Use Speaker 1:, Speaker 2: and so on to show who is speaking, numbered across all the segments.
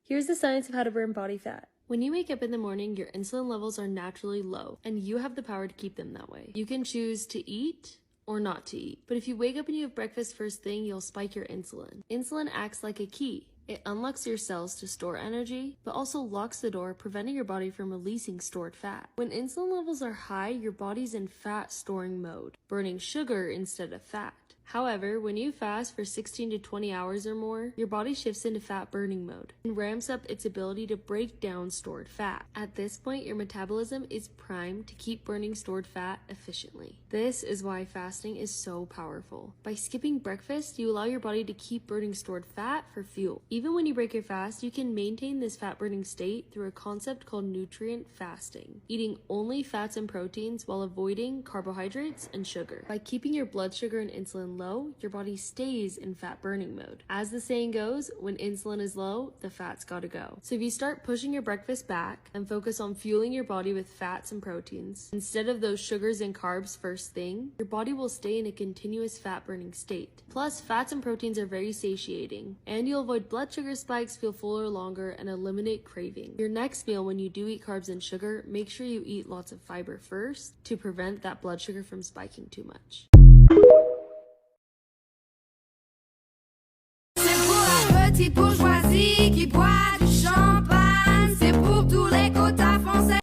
Speaker 1: Here's the science of how to burn body fat. When you wake up in the morning, your insulin levels are naturally low, and you have the power to keep them that way. You can choose to eat or not to eat. But if you wake up and you have breakfast first thing, you'll spike your insulin. Insulin acts like a key. It unlocks your cells to store energy, but also locks the door, preventing your body from releasing stored fat. When insulin levels are high, your body's in fat storing mode, burning sugar instead of fat. However, when you fast for 16 to 20 hours or more, your body shifts into fat burning mode and ramps up its ability to break down stored fat. At this point, your metabolism is primed to keep burning stored fat efficiently. This is why fasting is so powerful. By skipping breakfast, you allow your body to keep burning stored fat for fuel. Even when you break your fast, you can maintain this fat burning state through a concept called nutrient fasting, eating only fats and proteins while avoiding carbohydrates and sugar. By keeping your blood sugar and insulin low, your body stays in fat burning mode. As the saying goes, when insulin is low, the fat's gotta go. So if you start pushing your breakfast back and focus on fueling your body with fats and proteins, instead of those sugars and carbs first thing, your body will stay in a continuous fat burning state. Plus, fats and proteins are very satiating, and you'll avoid blood sugar spikes, feel fuller longer, and eliminate craving. Your next meal, when you do eat carbs and sugar, make sure you eat lots of fiber first to prevent that blood sugar from spiking too much.
Speaker 2: Petite bourgeoisie qui boit du champagne, c'est pour tous les quotas français.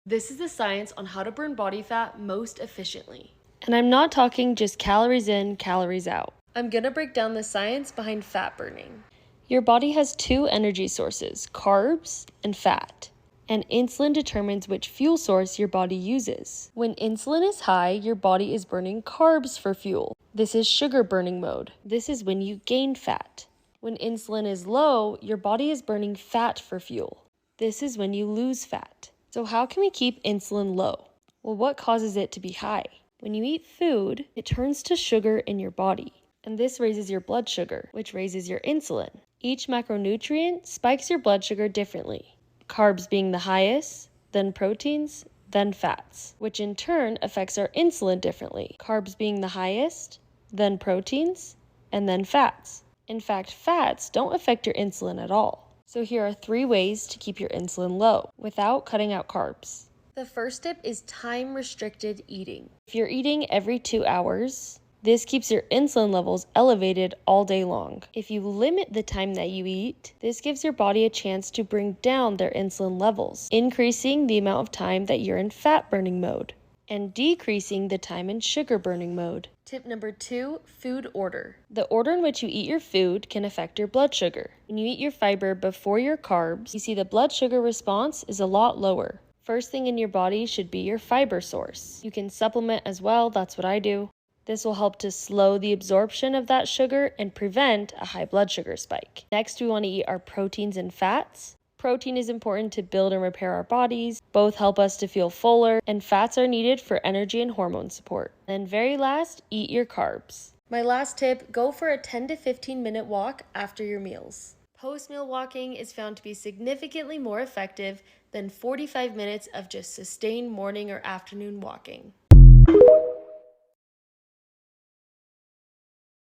Speaker 1: This is the science on how to burn body fat most efficiently. And I'm not talking just calories in, calories out. I'm gonna break down the science behind fat burning. Your body has two energy sources, carbs and fat. And insulin determines which fuel source your body uses. When insulin is high, your body is burning carbs for fuel. This is sugar burning mode. This is when you gain fat. When insulin is low, your body is burning fat for fuel. This is when you lose fat. So how can we keep insulin low? Well, what causes it to be high? When you eat food, it turns to sugar in your body. And this raises your blood sugar, which raises your insulin. Each macronutrient spikes your blood sugar differently. Carbs being the highest, then proteins, then fats, which in turn affects our insulin differently. Carbs being the highest, then proteins, and then fats. In fact, fats don't affect your insulin at all. So here are 3 ways to keep your insulin low without cutting out carbs. The first tip is time-restricted eating. If you're eating every 2 hours, this keeps your insulin levels elevated all day long. If you limit the time that you eat, this gives your body a chance to bring down their insulin levels, increasing the amount of time that you're in fat burning mode and decreasing the time in sugar burning mode. Tip number 2, food order. The order in which you eat your food can affect your blood sugar. When you eat your fiber before your carbs, you see the blood sugar response is a lot lower. First thing in your body should be your fiber source. You can supplement as well, that's what I do. This will help to slow the absorption of that sugar and prevent a high blood sugar spike. Next, we want to eat our proteins and fats. Protein is important to build and repair our bodies. Both help us to feel fuller, and fats are needed for energy and hormone support. And very last, eat your carbs. My last tip, go for a 10 to 15 minute walk after your meals. Post-meal walking is found to be significantly more effective than 45 minutes of just sustained morning or afternoon walking.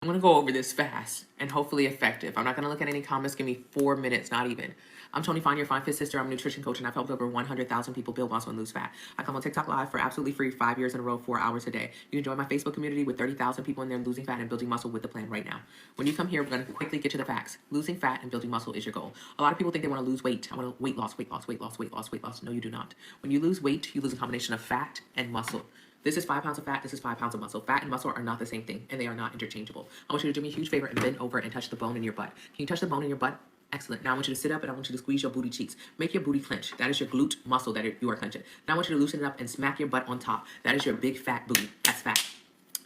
Speaker 3: I'm going to go over this fast and hopefully effective. I'm not going to look at any comments. Give me 4 minutes, not even. I'm Tony Fine, your Fine Fit sister. I'm a nutrition coach, and I've helped over 100,000 people build muscle and lose fat. I come on TikTok Live for absolutely free 5 years in a row, 4 hours a day. You can join my Facebook community with 30,000 people in there losing fat and building muscle with the plan right now. When you come here, we're going to quickly get to the facts. Losing fat and building muscle is your goal. A lot of people think they want to lose weight. I want to weight loss, weight loss, weight loss, weight loss, weight loss. No, you do not. When you lose weight, you lose a combination of fat and muscle. This is 5 pounds of fat, this is 5 pounds of muscle. Fat and muscle are not the same thing, and they are not interchangeable. I want you to do me a huge favor and bend over and touch the bone in your butt. Can you touch the bone in your butt? Excellent. Now I want you to sit up and I want you to squeeze your booty cheeks. Make your booty clench. That is your glute muscle that you are clenching. Now I want you to loosen it up and smack your butt on top. That is your big fat booty. That's fat.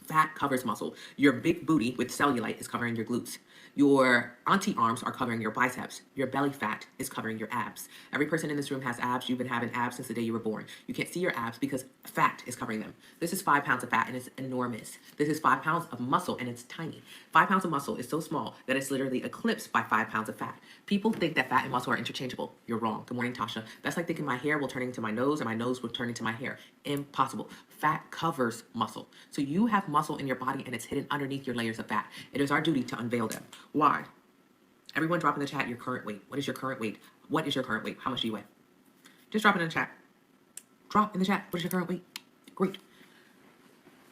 Speaker 3: Fat covers muscle. Your big booty with cellulite is covering your glutes. Your auntie arms are covering your biceps. Your belly fat is covering your abs. Every person in this room has abs. You've been having abs since the day you were born. You can't see your abs because fat is covering them. This is 5 pounds of fat and it's enormous. This is 5 pounds of muscle and it's tiny. 5 pounds of muscle is so small that it's literally eclipsed by 5 pounds of fat. People think that fat and muscle are interchangeable. You're wrong. Good morning, Tasha. That's like thinking my hair will turn into my nose and my nose will turn into my hair. Impossible. Fat covers muscle. So you have muscle in your body and it's hidden underneath your layers of fat. It is our duty to unveil them. Why? Everyone drop in the chat your current weight. What is your current weight? What is your current weight? How much do you weigh? Just drop it in the chat. Drop in the chat. What is your current weight? Great.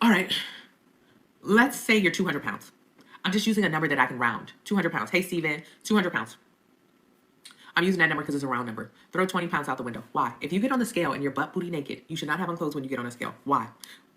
Speaker 3: All right. Let's say you're 200 pounds. I'm just using a number that I can round. 200 pounds. Hey, Steven, 200 pounds. I'm using that number because it's a round number. Throw 20 pounds out the window. Why? If you get on the scale and you're butt booty naked, you should not have on clothes when you get on the scale. Why?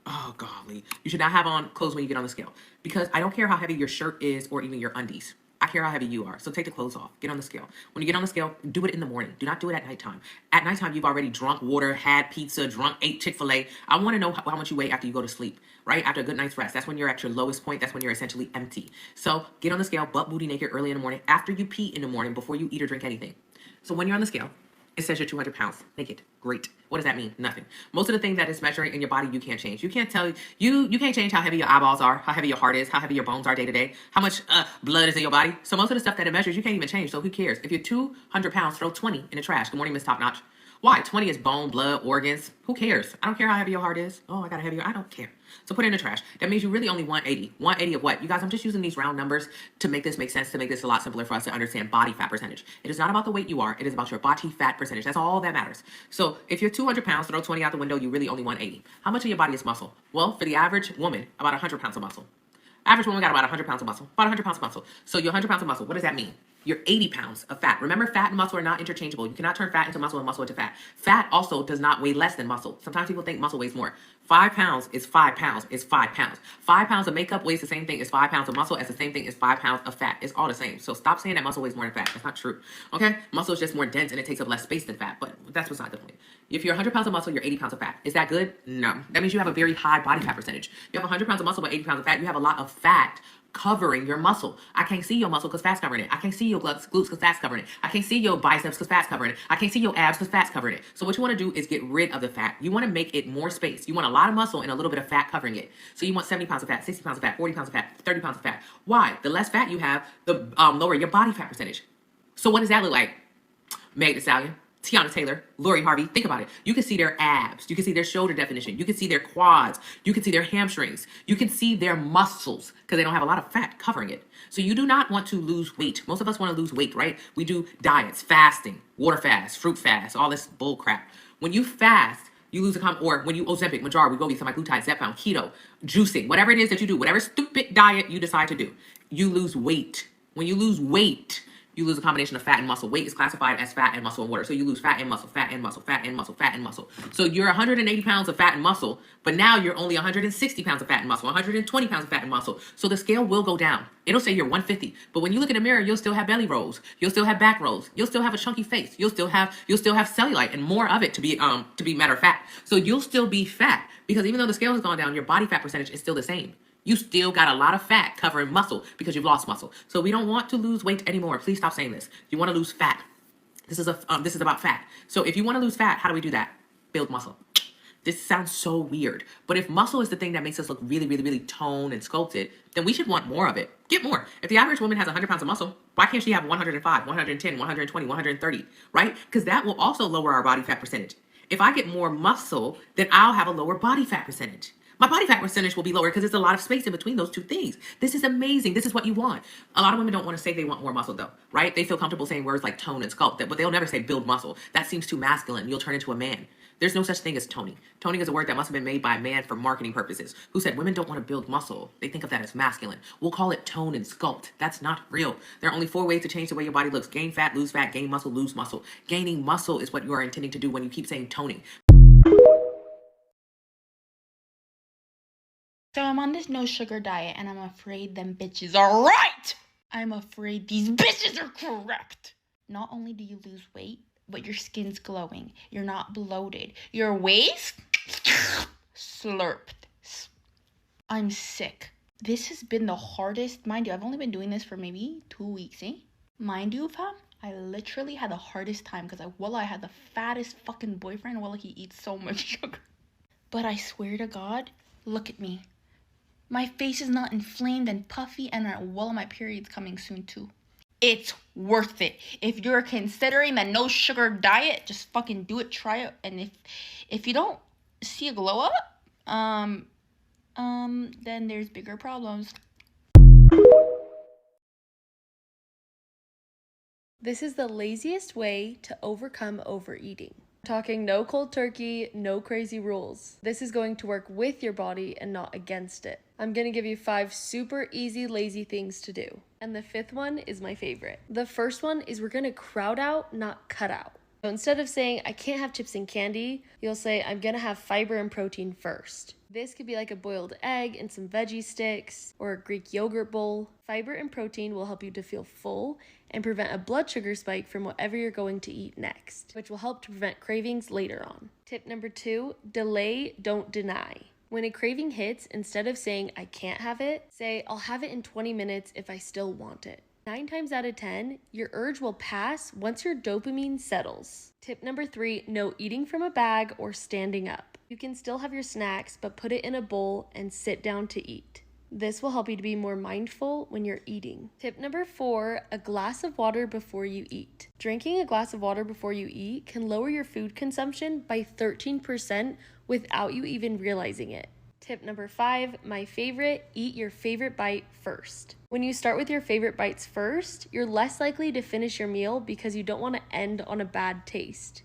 Speaker 3: Oh, golly. You should not have on clothes when you get on the scale. Because I don't care how heavy your shirt is or even your undies. I care how heavy you are. So take the clothes off. Get on the scale. When you get on the scale, do it in the morning. Do not do it at nighttime. At nighttime, you've already drunk water, had pizza, ate Chick-fil-A. I want to know how much you weigh after you go to sleep, right? After a good night's rest. That's when you're at your lowest point. That's when you're essentially empty. So get on the scale, butt booty naked early in the morning, after you pee in the morning, before you eat or drink anything. So when you're on the scale, it says you're 200 pounds naked. Great. What does that mean? Nothing. Most of the things that it's measuring in your body, you can't change. You can't tell you can't change how heavy your eyeballs are, how heavy your heart is, how heavy your bones are day to day, how much blood is in your body. So most of the stuff that it measures, you can't even change. So who cares? If you're 200 pounds, throw 20 in the trash. Good morning, Miss Top Notch. Why? 20 is bone, blood, organs. Who cares? I don't care how heavy your heart is. Oh, I got a heavy. I don't care. So put it in the trash. That means you really only 180. 180 of what? You guys, I'm just using these round numbers to make this make sense, to make this a lot simpler for us to understand body fat percentage. It is not about the weight you are. It is about your body fat percentage. That's all that matters. So if you're 200 pounds, throw 20 out the window, you really only 180. How much of your body is muscle? Well, for the average woman, about 100 pounds of muscle. Average woman got about 100 pounds of muscle. About 100 pounds of muscle. So you're 100 pounds of muscle. What does that mean? You're 80 pounds of fat. Remember, fat and muscle are not interchangeable. You cannot turn fat into muscle and muscle into fat. Fat also does not weigh less than muscle. Sometimes people think muscle weighs more. 5 pounds is 5 pounds is 5 pounds. 5 pounds of makeup weighs the same thing as 5 pounds of muscle, as the same thing as 5 pounds of fat. It's all the same. So stop saying that muscle weighs more than fat. That's not true. Okay? Muscle is just more dense and it takes up less space than fat. But that's beside the point. If you're 100 pounds of muscle, you're 80 pounds of fat. Is that good? No. That means you have a very high body fat percentage. You have 100 pounds of muscle but 80 pounds of fat. You have a lot of fat covering your muscle. I can't see your muscle because fat's covering it. I can't see your glutes because fat's covering it. I can't see your biceps because fat's covering it. I can't see your abs because fat's covering it. So what you want to do is get rid of the fat. You want to make it more space. You want a lot of muscle and a little bit of fat covering it. So you want 70 pounds of fat, 60 pounds of fat, 40 pounds of fat, 30 pounds of fat. Why? The less fat you have, the lower your body fat percentage. So what does that look like? Meg Thee Stallion, Tiana Taylor, Lori Harvey, think about it. You can see their abs. You can see their shoulder definition. You can see their quads. You can see their hamstrings. You can see their muscles because they don't have a lot of fat covering it. So you do not want to lose weight. Most of us want to lose weight, right? We do diets, fasting, water fast, fruit fast, all this bull crap. When you fast, you lose or when you Ozempic, Mounjaro, Wegovy, semaglutide, Zepbound, keto, juicing, whatever it is that you do, whatever stupid diet you decide to do, you lose weight. When you lose weight, you lose a combination of fat and muscle. Weight is classified as fat and muscle and water. So you lose fat and muscle, fat and muscle, fat and muscle, fat and muscle. So you're 180 pounds of fat and muscle, but now you're only 160 pounds of fat and muscle, 120 pounds of fat and muscle. So the scale will go down. It'll say you're 150, but when you look in the mirror, you'll still have belly rolls. You'll still have back rolls. You'll still have a chunky face. You'll still have cellulite and more of it to be matter of fact. So you'll still be fat because even though the scale has gone down, your body fat percentage is still the same. You still got a lot of fat covering muscle because you've lost muscle. So we don't want to lose weight anymore. Please stop saying this. You want to lose fat. This is about fat. So if you want to lose fat, how do we do that? Build muscle. This sounds so weird, but if muscle is the thing that makes us look really, really, really toned and sculpted, then we should want more of it. Get more. If the average woman has 100 pounds of muscle, why can't she have 105, 110, 120, 130, right? Because that will also lower our body fat percentage. If I get more muscle, then I'll have a lower body fat percentage. My body fat percentage will be lower because there's a lot of space in between those two things. This is amazing. This is what you want. A lot of women don't want to say they want more muscle though, right? They feel comfortable saying words like tone and sculpt, but they'll never say build muscle. That seems too masculine. You'll turn into a man. There's no such thing as toning. Toning is a word that must have been made by a man for marketing purposes who said women don't want to build muscle. They think of that as masculine. We'll call it tone and sculpt. That's not real. There are only 4 ways to change the way your body looks. Gain fat, gain muscle, lose muscle. Gaining muscle is what you are intending to do when you keep saying toning.
Speaker 4: So I'm on this no sugar diet and I'm afraid them bitches are right. I'm afraid these bitches are correct. Not only do you lose weight, but your skin's glowing. You're not bloated. Your waist slurped. I'm sick. This has been the hardest. Mind you, I've only been doing this for maybe 2 weeks, eh? Mind you, fam, I literally had the hardest time because I had the fattest fucking boyfriend. He eats so much sugar. But I swear to God, look at me. My face is not inflamed and puffy, and my period's coming soon too. It's worth it. If you're considering the no sugar diet, just fucking do it, try it. And if you don't see a glow up, then there's bigger problems.
Speaker 1: This is the laziest way to overcome overeating. Talking no cold turkey, no crazy rules. This is going to work with your body and not against it. I'm gonna give you 5 super easy, lazy things to do. And the 5th one is my favorite. The first one is we're gonna crowd out, not cut out. So instead of saying, I can't have chips and candy, you'll say, I'm gonna have fiber and protein first. This could be like a boiled egg and some veggie sticks or a Greek yogurt bowl. Fiber and protein will help you to feel full and prevent a blood sugar spike from whatever you're going to eat next, which will help to prevent cravings later on. Tip number 2, delay, don't deny. When a craving hits, instead of saying, I can't have it, say, I'll have it in 20 minutes if I still want it. 9 times out of 10, your urge will pass once your dopamine settles. Tip number 3, no eating from a bag or standing up. You can still have your snacks, but put it in a bowl and sit down to eat. This will help you to be more mindful when you're eating. Tip number 4, a glass of water before you eat. Drinking a glass of water before you eat can lower your food consumption by 13% without you even realizing it. Tip number 5, my favorite, eat your favorite bite first. When you start with your favorite bites first, you're less likely to finish your meal because you don't want to end on a bad taste.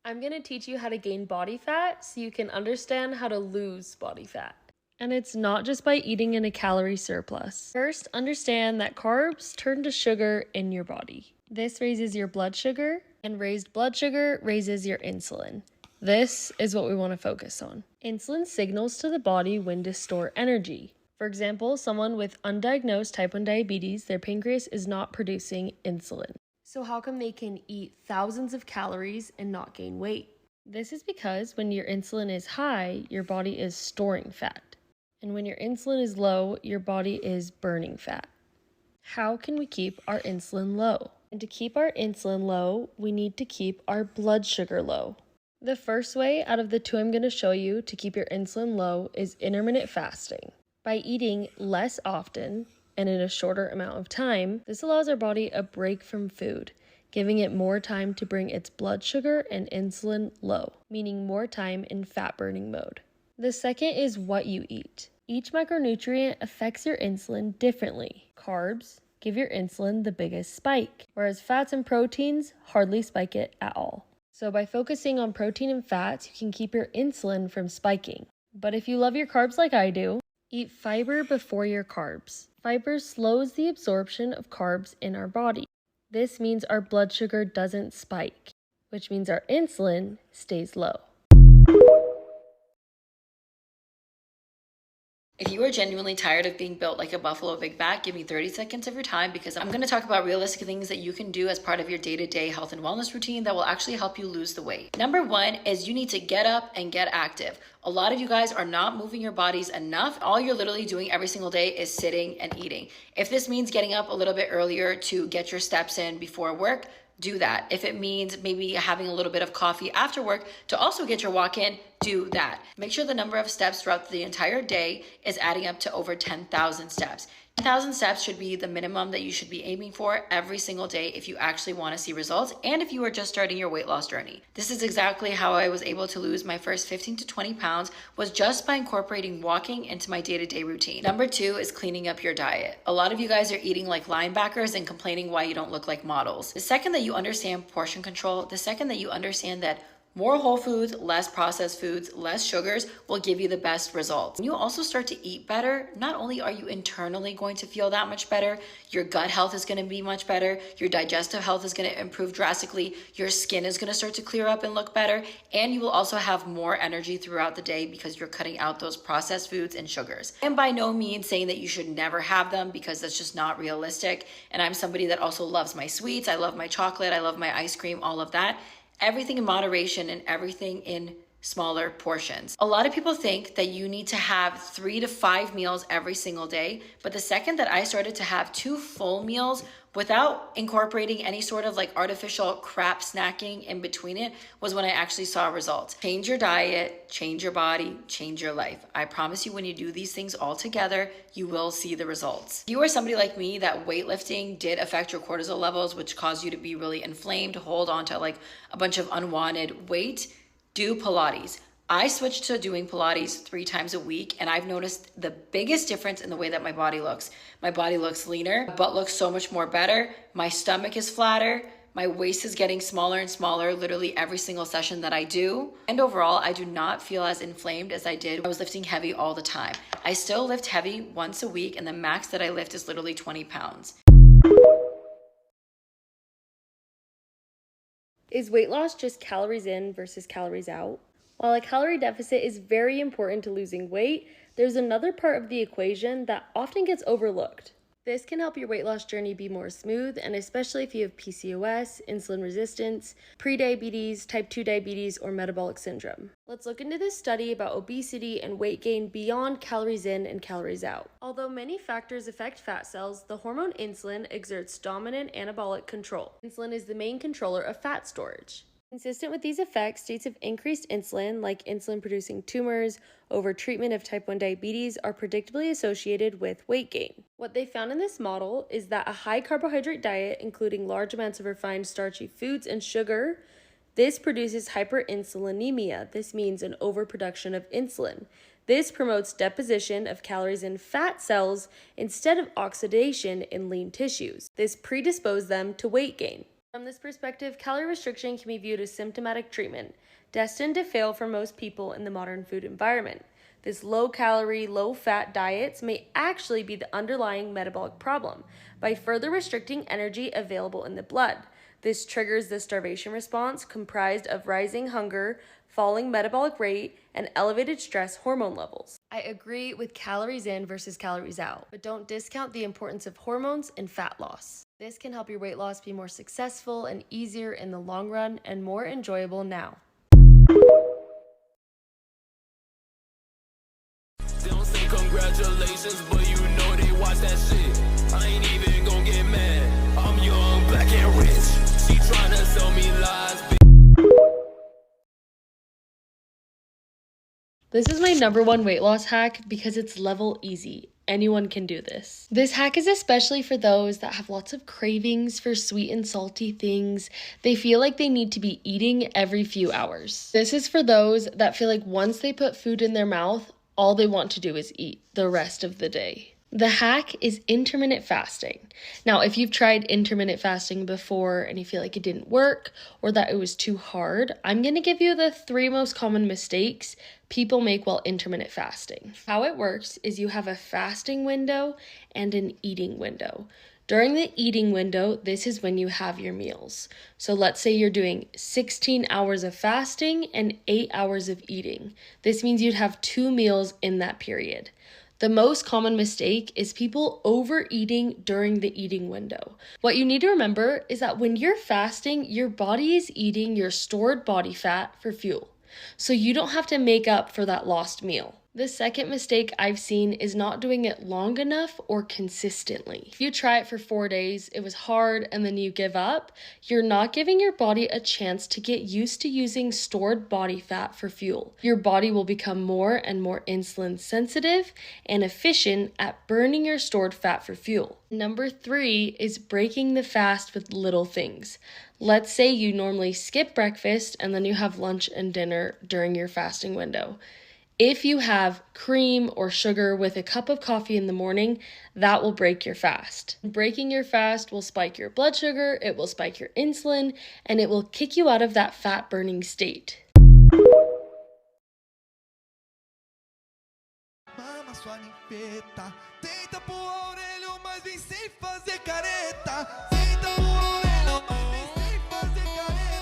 Speaker 1: I'm going to teach you how to gain body fat so you can understand how to lose body fat. And it's not just by eating in a calorie surplus. First, understand that carbs turn to sugar in your body. This raises your blood sugar, and raised blood sugar raises your insulin. This is what we want to focus on. Insulin signals to the body when to store energy. For example, someone with undiagnosed type 1 diabetes, their pancreas is not producing insulin. So how come they can eat thousands of calories and not gain weight? This is because when your insulin is high, your body is storing fat. And when your insulin is low, your body is burning fat. How can we keep our insulin low? And to keep our insulin low, we need to keep our blood sugar low. The first way out of the 2 I'm going to show you to keep your insulin low is intermittent fasting. By eating less often, and in a shorter amount of time, this allows our body a break from food, giving it more time to bring its blood sugar and insulin low, meaning more time in fat burning mode. The second is what you eat. Each micronutrient affects your insulin differently. Carbs give your insulin the biggest spike, whereas fats and proteins hardly spike it at all. So by focusing on protein and fats, you can keep your insulin from spiking. But if you love your carbs like I do, eat fiber before your carbs. Fiber slows the absorption of carbs in our body. This means our blood sugar doesn't spike, which means our insulin stays low.
Speaker 5: If you are genuinely tired of being built like a Buffalo Big Mac, give me 30 seconds of your time because I'm going to talk about realistic things that you can do as part of your day-to-day health and wellness routine that will actually help you lose the weight. Number 1 is you need to get up and get active. A lot of you guys are not moving your bodies enough. All you're literally doing every single day is sitting and eating. If this means getting up a little bit earlier to get your steps in before work, do that. If it means maybe having a little bit of coffee after work to also get your walk in, do that. Make sure the number of steps throughout the entire day is adding up to over 10,000 steps. 10,000 steps should be the minimum that you should be aiming for every single day if you actually want to see results and if you are just starting your weight loss journey. This is exactly how I was able to lose my first 15 to 20 pounds was just by incorporating walking into my day-to-day routine. Number 2 is cleaning up your diet. A lot of you guys are eating like linebackers and complaining why you don't look like models. The second that you understand portion control, the second that you understand that more whole foods, less processed foods, less sugars will give you the best results. When you also start to eat better, not only are you internally going to feel that much better, your gut health is going to be much better, your digestive health is going to improve drastically, your skin is going to start to clear up and look better, and you will also have more energy throughout the day because you're cutting out those processed foods and sugars. And by no means saying that you should never have them because that's just not realistic. And I'm somebody that also loves my sweets, I love my chocolate, I love my ice cream, all of that. Everything in moderation and everything in smaller portions. A lot of people think that you need to have 3 to 5 meals every single day, but the second that I started to have 2 full meals without incorporating any sort of like artificial crap snacking in between it was when I actually saw results. Change your diet, change your body, change your life. I promise you, when you do these things all together, you will see the results. If you are somebody like me that weightlifting did affect your cortisol levels, which caused you to be really inflamed, hold on to like a bunch of unwanted weight, do Pilates. I switched to doing Pilates 3 times a week, and I've noticed the biggest difference in the way that my body looks. My body looks leaner, my butt looks so much more better, my stomach is flatter, my waist is getting smaller and smaller literally every single session that I do. And overall, I do not feel as inflamed as I did when I was lifting heavy all the time. I still lift heavy once a week, and the max that I lift is literally 20 pounds.
Speaker 1: Is weight loss just calories in versus calories out? While a calorie deficit is very important to losing weight, there's another part of the equation that often gets overlooked. This can help your weight loss journey be more smooth, and especially if you have PCOS, insulin resistance, prediabetes, type 2 diabetes, or metabolic syndrome. Let's look into this study about obesity and weight gain beyond calories in and calories out. Although many factors affect fat cells, the hormone insulin exerts dominant anabolic control. Insulin is the main controller of fat storage. Consistent with these effects, states of increased insulin, like insulin-producing tumors, over treatment of type 1 diabetes, are predictably associated with weight gain. What they found in this model is that a high carbohydrate diet, including large amounts of refined starchy foods and sugar, this produces hyperinsulinemia. This means an overproduction of insulin. This promotes deposition of calories in fat cells instead of oxidation in lean tissues. This predisposes them to weight gain. From this perspective, calorie restriction can be viewed as symptomatic treatment, destined to fail for most people in the modern food environment. This low-calorie, low-fat diets may actually be the underlying metabolic problem by further restricting energy available in the blood. This triggers the starvation response, comprised of rising hunger, falling metabolic rate, and elevated stress hormone levels. I agree with calories in versus calories out, but don't discount the importance of hormones and fat loss. This can help your weight loss be more successful and easier in the long run and more enjoyable now.
Speaker 6: They don't say congratulations, but you know they watch that shit. I ain't even gonna get mad. I'm young, black and rich. She tryna sell me lies.
Speaker 1: This is my #1 weight loss hack because it's level easy. Anyone can do this. This hack is especially for those that have lots of cravings for sweet and salty things. They feel like they need to be eating every few hours. This is for those that feel like once they put food in their mouth, all they want to do is eat the rest of the day. The hack is intermittent fasting. Now, if you've tried intermittent fasting before and you feel like it didn't work or that it was too hard, I'm going to give you the 3 most common mistakes people make while intermittent fasting. How it works is you have a fasting window and an eating window. During the eating window, this is when you have your meals. So let's say you're doing 16 hours of fasting and 8 hours of eating. This means you'd have 2 meals in that period. The most common mistake is people overeating during the eating window. What you need to remember is that when you're fasting, your body is eating your stored body fat for fuel. So you don't have to make up for that lost meal. The second mistake I've seen is not doing it long enough or consistently. If you try it for 4 days, it was hard, and then you give up, you're not giving your body a chance to get used to using stored body fat for fuel. Your body will become more and more insulin sensitive and efficient at burning your stored fat for fuel. Number 3 is breaking the fast with little things. Let's say you normally skip breakfast and then you have lunch and dinner during your fasting window. If you have cream or sugar with a cup of coffee in the morning, that will break your fast. Breaking your fast will spike your blood sugar, it will spike your insulin, and it will kick you out of that fat burning state.
Speaker 7: Mama sua ninfeta, tenta pôr a orelha, mas vem sem fazer careta. Tenta pôr a orelha, mas vem sem fazer careta.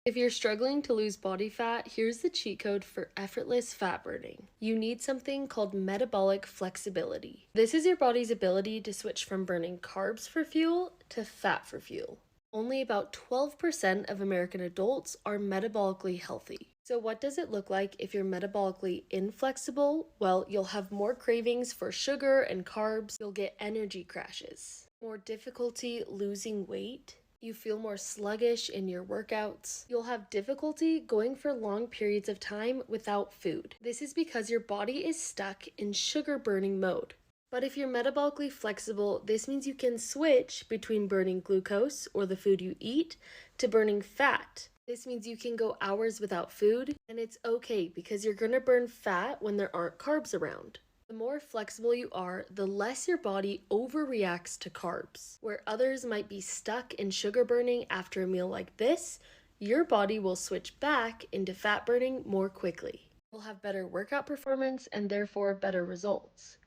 Speaker 1: If you're struggling to lose body fat, here's the cheat code for effortless fat burning. You need something called metabolic flexibility. This is your body's ability to switch from burning carbs for fuel to fat for fuel. Only about 12% of American adults are metabolically healthy. So what does it look like if you're metabolically inflexible? Well, you'll have more cravings for sugar and carbs. You'll get energy crashes, more difficulty losing weight. You feel more sluggish in your workouts. You'll have difficulty going for long periods of time without food. This is because your body is stuck in sugar burning mode. But if you're metabolically flexible, this means you can switch between burning glucose, or the food you eat, to burning fat. This means you can go hours without food, and it's okay because you're gonna burn fat when there aren't carbs around. The more flexible you are, the less your body overreacts to carbs. Where others might be stuck in sugar burning after a meal like this, your body will switch back into fat burning more quickly. You'll have better workout performance and therefore better results.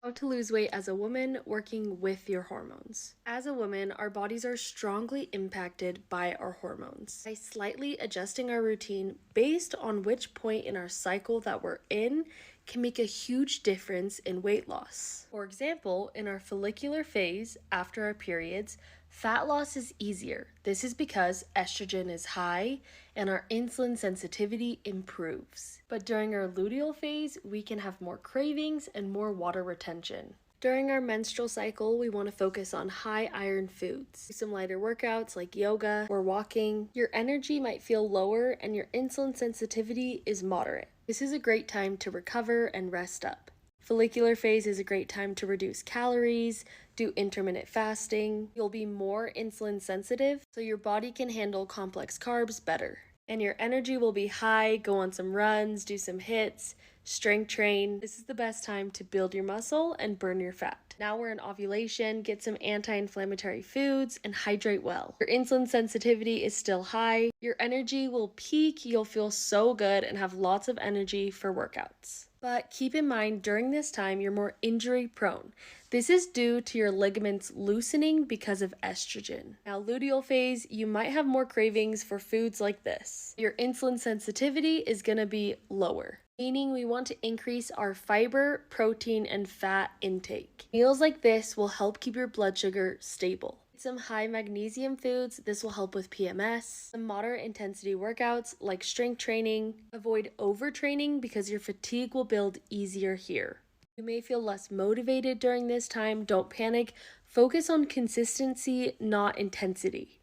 Speaker 1: How to lose weight as a woman working with your hormones. As a woman, our bodies are strongly impacted by our hormones. By slightly adjusting our routine based on which point in our cycle that we're in can make a huge difference in weight loss. For example, in our follicular phase after our periods, fat loss is easier. This is because estrogen is high and our insulin sensitivity improves. But during our luteal phase, we can have more cravings and more water retention. During our menstrual cycle, we want to focus on high iron foods. Do some lighter workouts like yoga or walking. Your energy might feel lower and your insulin sensitivity is moderate. This is a great time to recover and rest up. Follicular phase is a great time to reduce calories, do intermittent fasting. You'll be more insulin sensitive, so your body can handle complex carbs better. And your energy will be high, go on some runs, do some hits, strength train. This is the best time to build your muscle and burn your fat. Now we're in ovulation, get some anti-inflammatory foods and hydrate well. Your insulin sensitivity is still high. Your energy will peak, you'll feel so good and have lots of energy for workouts. But keep in mind, during this time, you're more injury prone. This is due to your ligaments loosening because of estrogen. Now, luteal phase, you might have more cravings for foods like this. Your insulin sensitivity is gonna be lower, meaning we want to increase our fiber, protein, and fat intake. Meals like this will help keep your blood sugar stable. Some high magnesium foods, this will help with PMS. Some moderate intensity workouts like strength training. Avoid overtraining because your fatigue will build easier here. You may feel less motivated during this time. Don't panic. Focus on consistency, not intensity.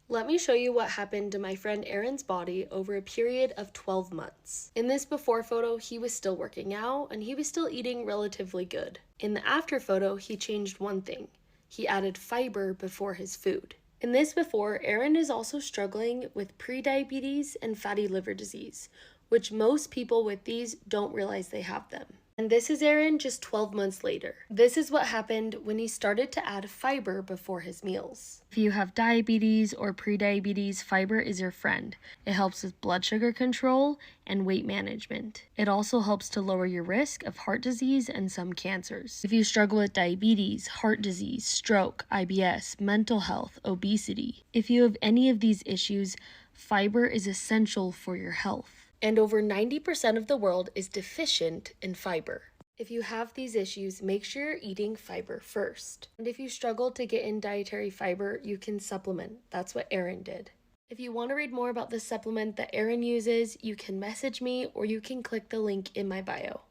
Speaker 1: Let me show you what happened to my friend Aaron's body over a period of 12 months. In this before photo, he was still working out and he was still eating relatively good. In the after photo, he changed one thing. He added fiber before his food. In this before, Aaron is also struggling with prediabetes and fatty liver disease, which most people with these don't realize they have them. And this is Aaron just 12 months later. This is what happened when he started to add fiber before his meals. If you have diabetes or prediabetes, fiber is your friend. It helps with blood sugar control and weight management. It also helps to lower your risk of heart disease and some cancers. If you struggle with diabetes, heart disease, stroke, IBS, mental health, obesity, if you have any of these issues, fiber is essential for your health. And over 90% of the world is deficient in fiber. If you have these issues, make sure you're eating fiber first. And if you struggle to get in dietary fiber, you can supplement. That's what Aaron did. If you want to read more about the supplement that Aaron uses, you can message me or you can click the link in my bio.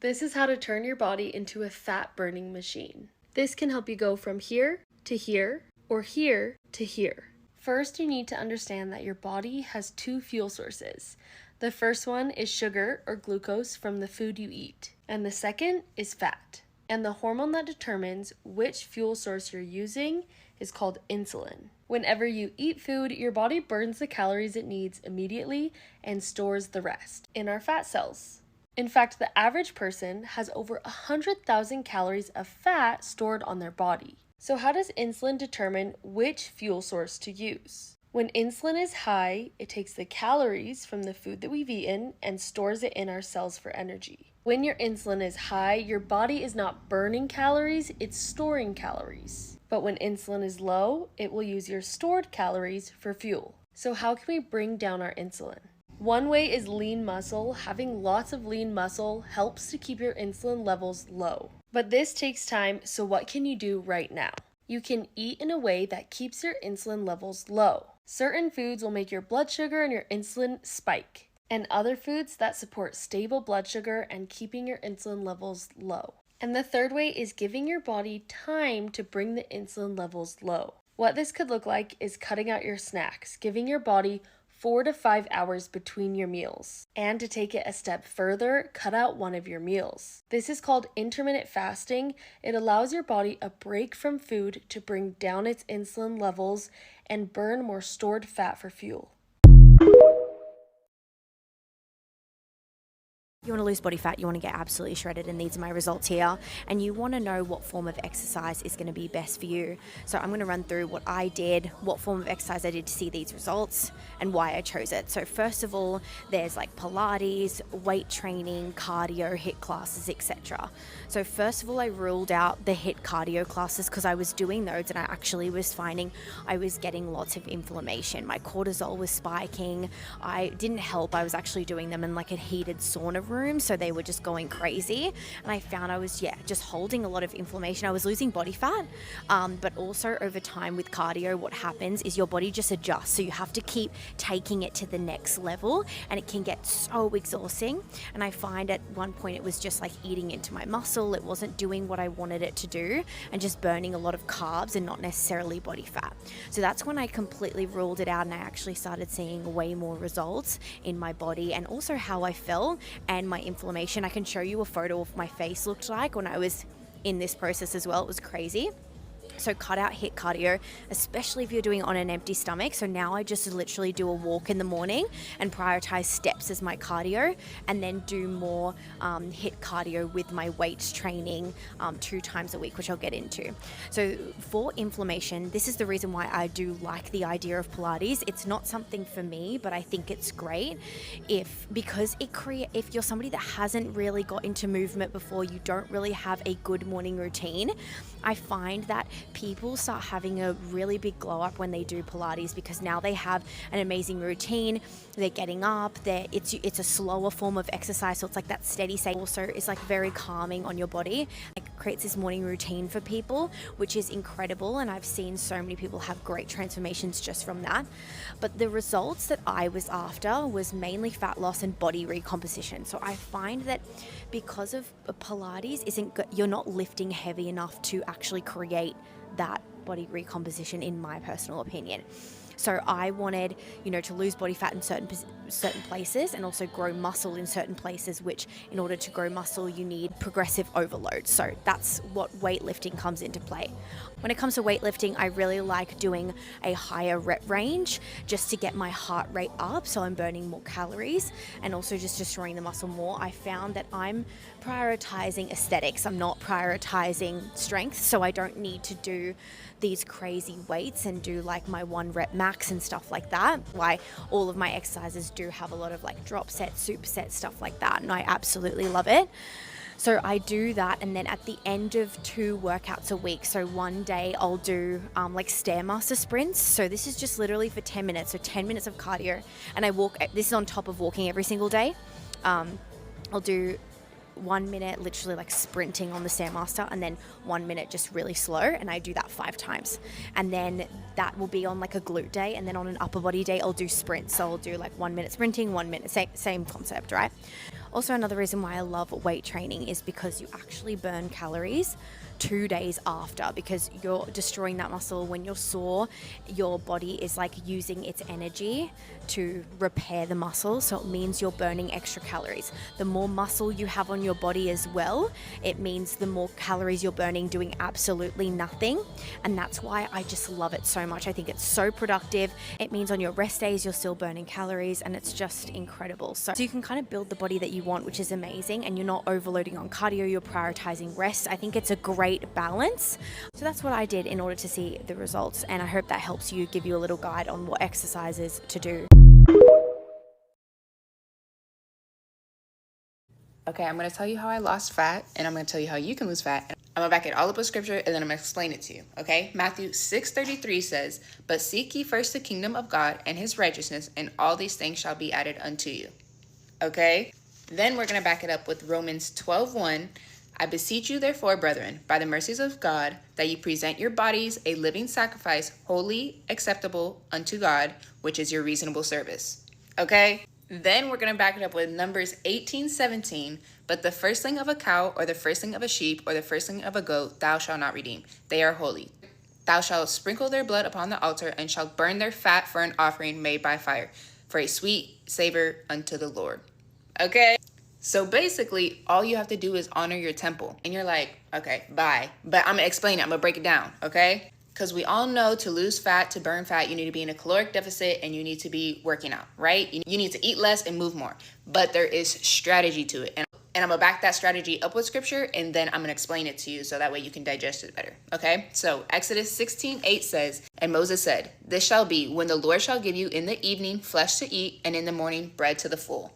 Speaker 1: This is how to turn your body into a fat burning machine. This can help you go from here to here or here to here. First, you need to understand that your body has two fuel sources. The first one is sugar or glucose from the food you eat, and the second is fat. And the hormone that determines which fuel source you're using is called insulin. Whenever you eat food, your body burns the calories it needs immediately and stores the rest in our fat cells. In fact, the average person has over 100,000 calories of fat stored on their body. So how does insulin determine which fuel source to use? When insulin is high, it takes the calories from the food that we've eaten and stores it in our cells for energy. When your insulin is high, your body is not burning calories, it's storing calories. But when insulin is low, it will use your stored calories for fuel. So how can we bring down our insulin? One way is lean muscle. Having lots of lean muscle helps to keep your insulin levels low. But this takes time, so what can you do right now? You can eat in a way that keeps your insulin levels low. Certain foods will make your blood sugar and your insulin spike, and other foods that support stable blood sugar and keeping your insulin levels low. And the third way is giving your body time to bring the insulin levels low. What this could look like is cutting out your snacks, giving your body 4 to 5 hours between your meals. And to take it a step further, cut out one of your meals. This is called intermittent fasting. It allows your body a break from food to bring down its insulin levels and burn more stored fat for fuel.
Speaker 8: You want to lose body fat, you want to get absolutely shredded, and these are my results here. And you want to know what form of exercise is going to be best for you. So I'm going to run through what I did, what form of exercise I did to see these results, and why I chose it. So first of all, there's like Pilates, weight training, cardio, HIIT classes, etc. So first of all, I ruled out the HIIT cardio classes because I was doing those and I actually was finding I was getting lots of inflammation. My cortisol was spiking. I didn't help. I was actually doing them in like a heated sauna room, so they were just going crazy, and I found I was just holding a lot of inflammation. I was losing body fat, but also over time with cardio, what happens is your body just adjusts, so you have to keep taking it to the next level, and it can get so exhausting. And I find at one point it was just like eating into my muscle. It wasn't doing what I wanted it to do, and just burning a lot of carbs and not necessarily body fat. So that's when I completely ruled it out, and I actually started seeing way more results in my body and also how I felt and my inflammation. I can show you a photo of my face looked like when I was in this process as well. It was crazy. So cut out HIIT cardio, especially if you're doing it on an empty stomach. So now I just literally do a walk in the morning and prioritize steps as my cardio, and then do more HIIT cardio with my weights training 2 times a week, which I'll get into. So for inflammation, this is the reason why I do like the idea of Pilates. It's not something for me, but I think it's great because if you're somebody that hasn't really got into movement before, you don't really have a good morning routine. I find that people start having a really big glow up when they do Pilates, because now they have an amazing routine. They're getting up. It's a slower form of exercise, so it's like that steady state. Also, it's like very calming on your body. It creates this morning routine for people, which is incredible. And I've seen so many people have great transformations just from that. But the results that I was after was mainly fat loss and body recomposition. So I find that because of Pilates you're not lifting heavy enough to actually create that body recomposition, in my personal opinion. So I wanted, to lose body fat in certain places and also grow muscle in certain places, which in order to grow muscle, you need progressive overload. So that's what weightlifting comes into play. When it comes to weightlifting, I really like doing a higher rep range just to get my heart rate up, so I'm burning more calories and also just destroying the muscle more. I found that I'm prioritizing aesthetics. I'm not prioritizing strength, so I don't need to do these crazy weights and do like my 1 rep max and stuff like that. Why all of my exercises do have a lot of like drop sets, supersets, stuff like that, and I absolutely love it. So I do that, and then at the end of 2 workouts a week, so one day I'll do like Stairmaster sprints. So this is just literally for 10 minutes, so 10 minutes of cardio, and I walk. This is on top of walking every single day. I'll do 1 minute literally like sprinting on the Stairmaster, and then 1 minute just really slow, and I do that 5 times. And then that will be on like a glute day, and then on an upper body day I'll do sprints. So I'll do like 1 minute sprinting, 1 minute, same concept, right? Also, another reason why I love weight training is because you actually burn calories 2 days after, because you're destroying that muscle. When you're sore, your body is like using its energy to repair the muscle, so it means you're burning extra calories. The more muscle you have on your body as well, it means the more calories you're burning doing absolutely nothing. And that's why I just love it so much. I think it's so productive. It means on your rest days you're still burning calories, and it's just incredible. So you can kind of build the body that you want, which is amazing, and you're not overloading on cardio, you're prioritizing rest. I think it's a great great balance. So that's what I did in order to see the results, and I hope that helps you, give you a little guide on what exercises to do.
Speaker 4: Okay, I'm going to tell you how I lost fat, and I'm going to tell you how you can lose fat. I'm going to back it all up with scripture, and then I'm going to explain it to you, okay? Matthew 6:33 says, "But seek ye first the kingdom of God and his righteousness, and all these things shall be added unto you." Okay? Then we're going to back it up with Romans 12:1. "I beseech you, therefore, brethren, by the mercies of God, that ye present your bodies a living sacrifice, holy, acceptable unto God, which is your reasonable service." Okay? Then we're going to back it up with Numbers 18:17. "But the firstling of a cow, or the firstling of a sheep, or the firstling of a goat, thou shalt not redeem. They are holy. Thou shalt sprinkle their blood upon the altar, and shalt burn their fat for an offering made by fire, for a sweet savor unto the Lord." Okay? So basically, all you have to do is honor your temple. And you're like, okay, bye. But I'm going to explain it. I'm going to break it down, okay? Because we all know to lose fat, to burn fat, you need to be in a caloric deficit and you need to be working out, right? You need to eat less and move more. But there is strategy to it. And I'm going to back that strategy up with scripture, and then I'm going to explain it to you so that way you can digest it better, okay? So Exodus 16:8 says, "And Moses said, This shall be when the Lord shall give you in the evening flesh to eat, and in the morning bread to the full."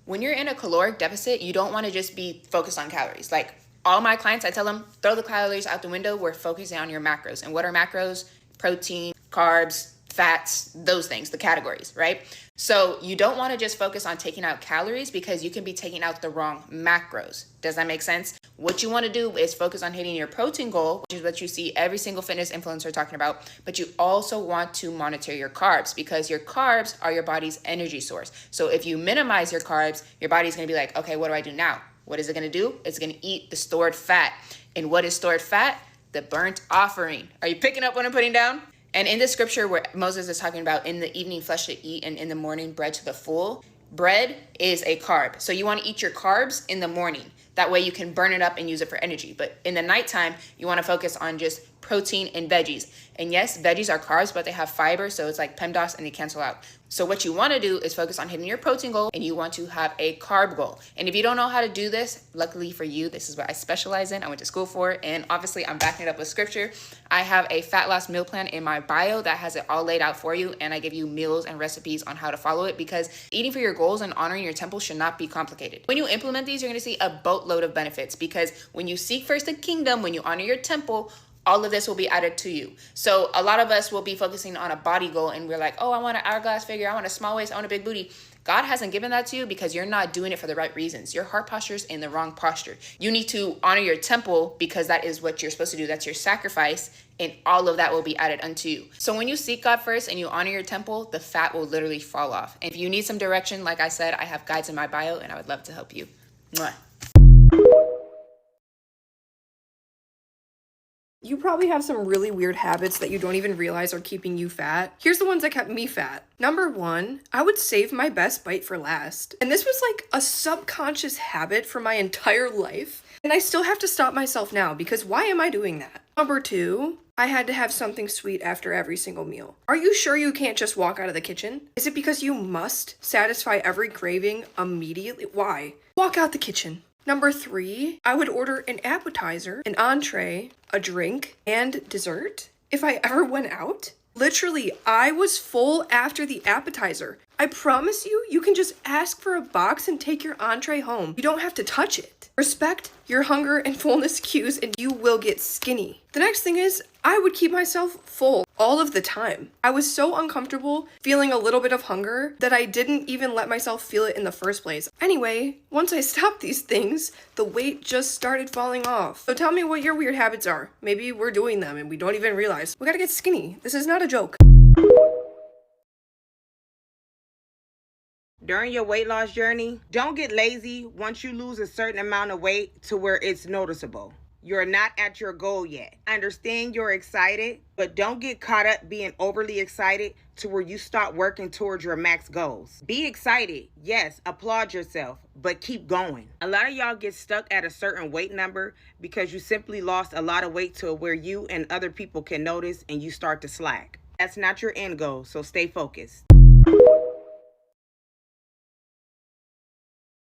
Speaker 4: When you're in a caloric deficit, you don't want to just be focused on calories. Like all my clients, I tell them, throw the calories out the window. We're focusing on your macros. And what are macros? Protein, carbs, fats, those things, the categories, right? So you don't want to just focus on taking out calories because you can be taking out the wrong macros. Does that make sense? What you want to do is focus on hitting your protein goal, which is what you see every single fitness influencer talking about. But you also want to monitor your carbs because your carbs are your body's energy source. So if you minimize your carbs, your body's going to be like, okay, what do I do now? What is it going to do? It's going to eat the stored fat. And what is stored fat? The burnt offering. Are you picking up what I'm putting down? And in the scripture where Moses is talking about in the evening flesh to eat and in the morning bread to the full, bread is a carb. So you want to eat your carbs in the morning. That way you can burn it up and use it for energy. But in the nighttime, you want to focus on just protein and veggies. And yes, veggies are carbs, but they have fiber. So it's like PEMDAS and they cancel out. So what you want to do is focus on hitting your protein goal, and you want to have a carb goal. And if you don't know how to do this, luckily for you, this is what I specialize in. I went to school for it. And obviously I'm backing it up with scripture. I have a fat loss meal plan in my bio that has it all laid out for you. And I give you meals and recipes on how to follow it, because eating for your goals and honoring your temple should not be complicated. When you implement these, you're going to see a boatload of benefits, because when you seek first the kingdom, when you honor your temple, all of this will be added to you. So a lot of us will be focusing on a body goal, and we're like, oh, I want an hourglass figure, I want a small waist, I want a big booty. God hasn't given that to you because you're not doing it for the right reasons. Your heart posture is in the wrong posture. You need to honor your temple because that is what you're supposed to do. That's your sacrifice, and all of that will be added unto you. So when you seek God first and you honor your temple, the fat will literally fall off. And if you need some direction, like I said, I have guides in my bio, and I would love to help you. Mwah.
Speaker 9: You probably have some really weird habits that you don't even realize are keeping you fat. Here's the ones that kept me fat. Number 1, I would save my best bite for last. And this was like a subconscious habit for my entire life. And I still have to stop myself now, because why am I doing that? Number 2, I had to have something sweet after every single meal. Are you sure you can't just walk out of the kitchen? Is it because you must satisfy every craving immediately? Why? Walk out the kitchen. Number 3, I would order an appetizer, an entree, a drink, and dessert if I ever went out. Literally, I was full after the appetizer. I promise you, you can just ask for a box and take your entree home. You don't have to touch it. Respect your hunger and fullness cues, and you will get skinny. The next thing is, I would keep myself full all of the time. I was so uncomfortable feeling a little bit of hunger that I didn't even let myself feel it in the first place. Anyway, once I stopped these things, the weight just started falling off. So tell me what your weird habits are. Maybe we're doing them and we don't even realize. We gotta get skinny. This is not a joke.
Speaker 10: During your weight loss journey, don't get lazy once you lose a certain amount of weight to where it's noticeable. You're not at your goal yet. I understand you're excited, but don't get caught up being overly excited to where you start working towards your max goals. Be excited, yes, applaud yourself, but keep going. A lot of y'all get stuck at a certain weight number because you simply lost a lot of weight to where you and other people can notice and you start to slack. That's not your end goal, so stay focused.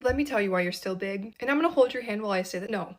Speaker 9: Let me tell you why you're still big, and I'm gonna hold your hand while I say that. No,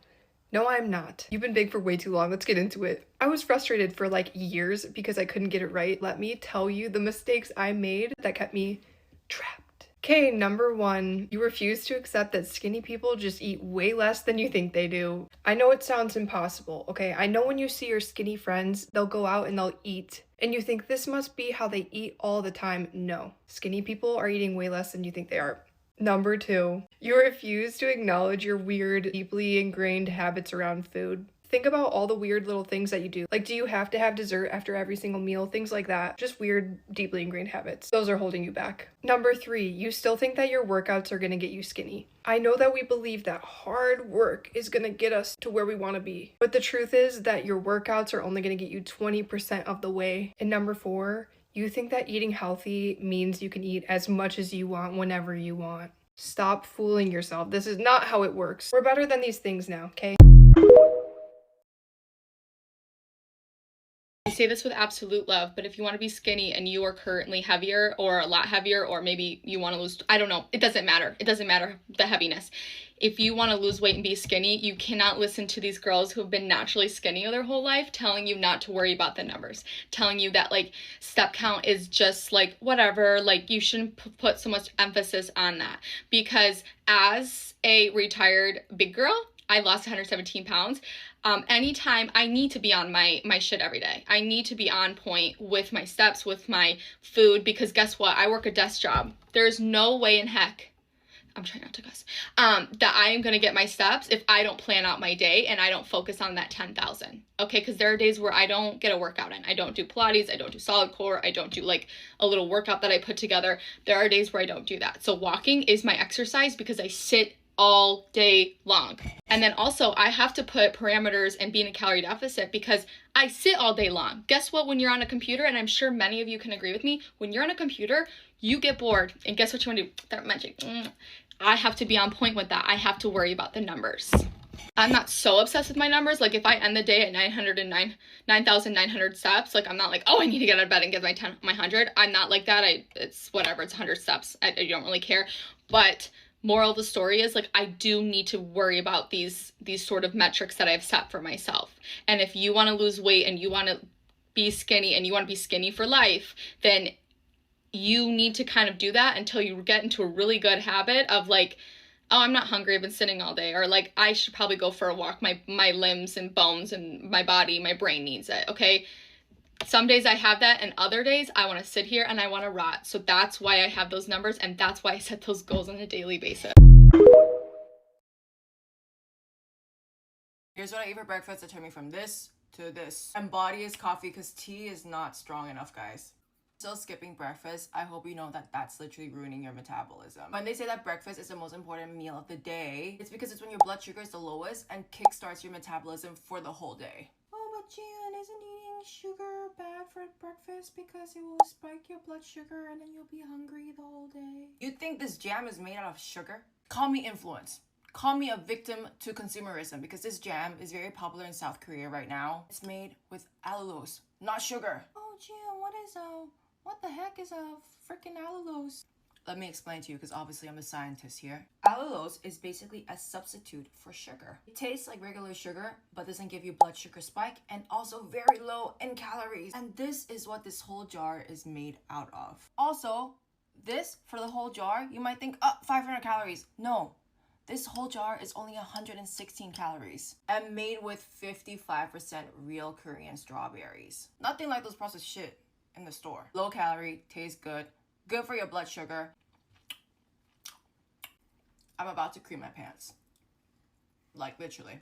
Speaker 9: No, I'm not. You've been big for way too long. Let's get into it. I was frustrated for like years because I couldn't get it right. Let me tell you the mistakes I made that kept me trapped. Okay, number 1, you refuse to accept that skinny people just eat way less than you think they do. I know it sounds impossible, okay? I know when you see your skinny friends, they'll go out and they'll eat, and you think this must be how they eat all the time. No, skinny people are eating way less than you think they are. Number 2, you refuse to acknowledge your weird, deeply ingrained habits around food. Think about all the weird little things that you do. Like, do you have to have dessert after every single meal? Things like that. Just weird, deeply ingrained habits. Those are holding you back. Number 3, you still think that your workouts are gonna get you skinny. I know that we believe that hard work is gonna get us to where we wanna be. But the truth is that your workouts are only gonna get you 20% of the way. And number 4, you think that eating healthy means you can eat as much as you want whenever you want. Stop fooling yourself. This is not how it works. We're better than these things now, okay?
Speaker 4: I say this with absolute love, but if you want to be skinny and you are currently heavier or a lot heavier, or maybe you want to lose, I don't know, it doesn't matter. It doesn't matter the heaviness. If you want to lose weight and be skinny, you cannot listen to these girls who have been naturally skinny their whole life telling you not to worry about the numbers, telling you that like step count is just like whatever, like you shouldn't put so much emphasis on that. Because as a retired big girl, I lost 117 pounds. Anytime I need to be on my shit every day. I need to be on point with my steps, with my food, because guess what? I work a desk job. There's no way in heck, I'm trying not to cuss, that I am going to get my steps if I don't plan out my day and I don't focus on that 10,000. Okay, because there are days where I don't get a workout in. I don't do Pilates, I don't do solid core, I don't do like a little workout that I put together. There are days where I don't do that. So walking is my exercise because I sit all day long. And then also I have to put parameters and be in a calorie deficit because I sit all day long. Guess what? When you're on a computer, and I'm sure many of you can agree with me, when you're on a computer, you get bored. And guess what you want to do? That magic. I have to be on point with that. I have to worry about the numbers. I'm not so obsessed with my numbers. Like if I end the day at 9,900 steps, like I'm not like, oh, I need to get out of bed and get my 100. I'm not like that. It's whatever. It's 100 steps. I don't really care. But moral of the story is like I do need to worry about these sort of metrics that I've set for myself. And if you want to lose weight and you want to be skinny and you want to be skinny for life, then you need to kind of do that until you get into a really good habit of like, oh, I'm not hungry, I've been sitting all day, or like I should probably go for a walk. My limbs and bones and my body, my brain needs it. Okay, some days I have that, and other days I want to sit here and I want to rot. So that's why I have those numbers, and that's why I set those goals on a daily basis.
Speaker 11: Here's what I eat for breakfast that turned me from this to this. And body is coffee because tea is not strong enough, guys. Still skipping breakfast, I hope you know that that's literally ruining your metabolism. When they say that breakfast is the most important meal of the day, it's because it's when your blood sugar is the lowest and kickstarts your metabolism for the whole day. Oh, but Jan, isn't eating sugar bad for breakfast because it will spike your blood sugar and then you'll be hungry the whole day? You think this jam is made out of sugar? Call me influence. Call me a victim to consumerism because this jam is very popular in South Korea right now. It's made with allulose, not sugar. Oh, Jan, what the heck is a freaking allulose? Let me explain to you because obviously I'm a scientist here. Allulose is basically a substitute for sugar. It tastes like regular sugar, but doesn't give you blood sugar spike and also very low in calories. And this is what this whole jar is made out of. Also, this for the whole jar, you might think, 500 calories. No, this whole jar is only 116 calories and made with 55% real Korean strawberries. Nothing like those processed shit in the store. Low calorie, tastes good, good for your blood sugar. I'm about to cream my pants. Like literally.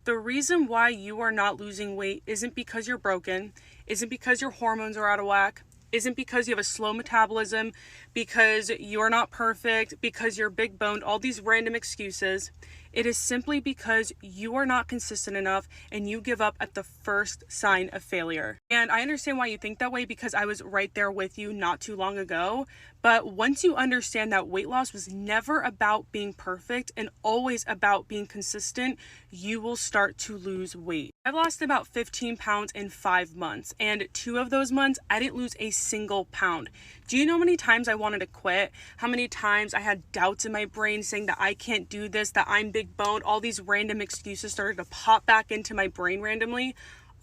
Speaker 12: The reason why you are not losing weight isn't because you're broken, isn't because your hormones are out of whack, isn't because you have a slow metabolism, because you're not perfect, because you're big boned, all these random excuses. It is simply because you are not consistent enough and you give up at the first sign of failure. And I understand why you think that way because I was right there with you not too long ago. But once you understand that weight loss was never about being perfect and always about being consistent, you will start to lose weight. I've lost about 15 pounds in 5 months, and 2 of those months, I didn't lose a single pound. Do you know how many times I wanted to quit, how many times I had doubts in my brain saying that I can't do this, that I'm big boned, all these random excuses started to pop back into my brain randomly.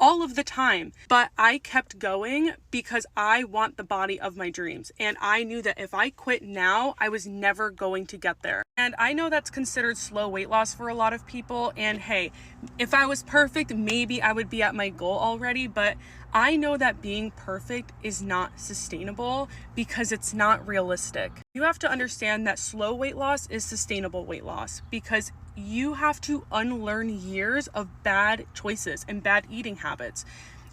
Speaker 12: All of the time. But I kept going because I want the body of my dreams. And I knew that if I quit now, I was never going to get there. And I know that's considered slow weight loss for a lot of people. And hey, if I was perfect, maybe I would be at my goal already. But I know that being perfect is not sustainable because it's not realistic. You have to understand that slow weight loss is sustainable weight loss because you have to unlearn years of bad choices and bad eating habits.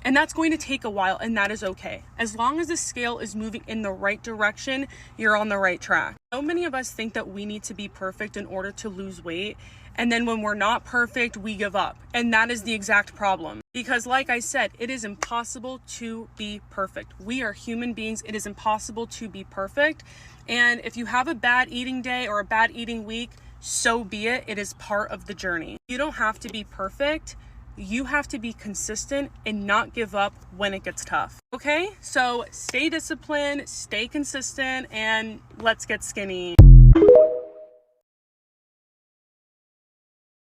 Speaker 12: And that's going to take a while, and that is okay. As long as the scale is moving in the right direction, you're on the right track. So many of us think that we need to be perfect in order to lose weight. And then when we're not perfect, we give up. And that is the exact problem. Because like I said, it is impossible to be perfect. We are human beings. It is impossible to be perfect. And if you have a bad eating day or a bad eating week, so be it. It is part of the journey. You don't have to be perfect. You have to be consistent and not give up when it gets tough. Okay? So stay disciplined, stay consistent, and let's get skinny.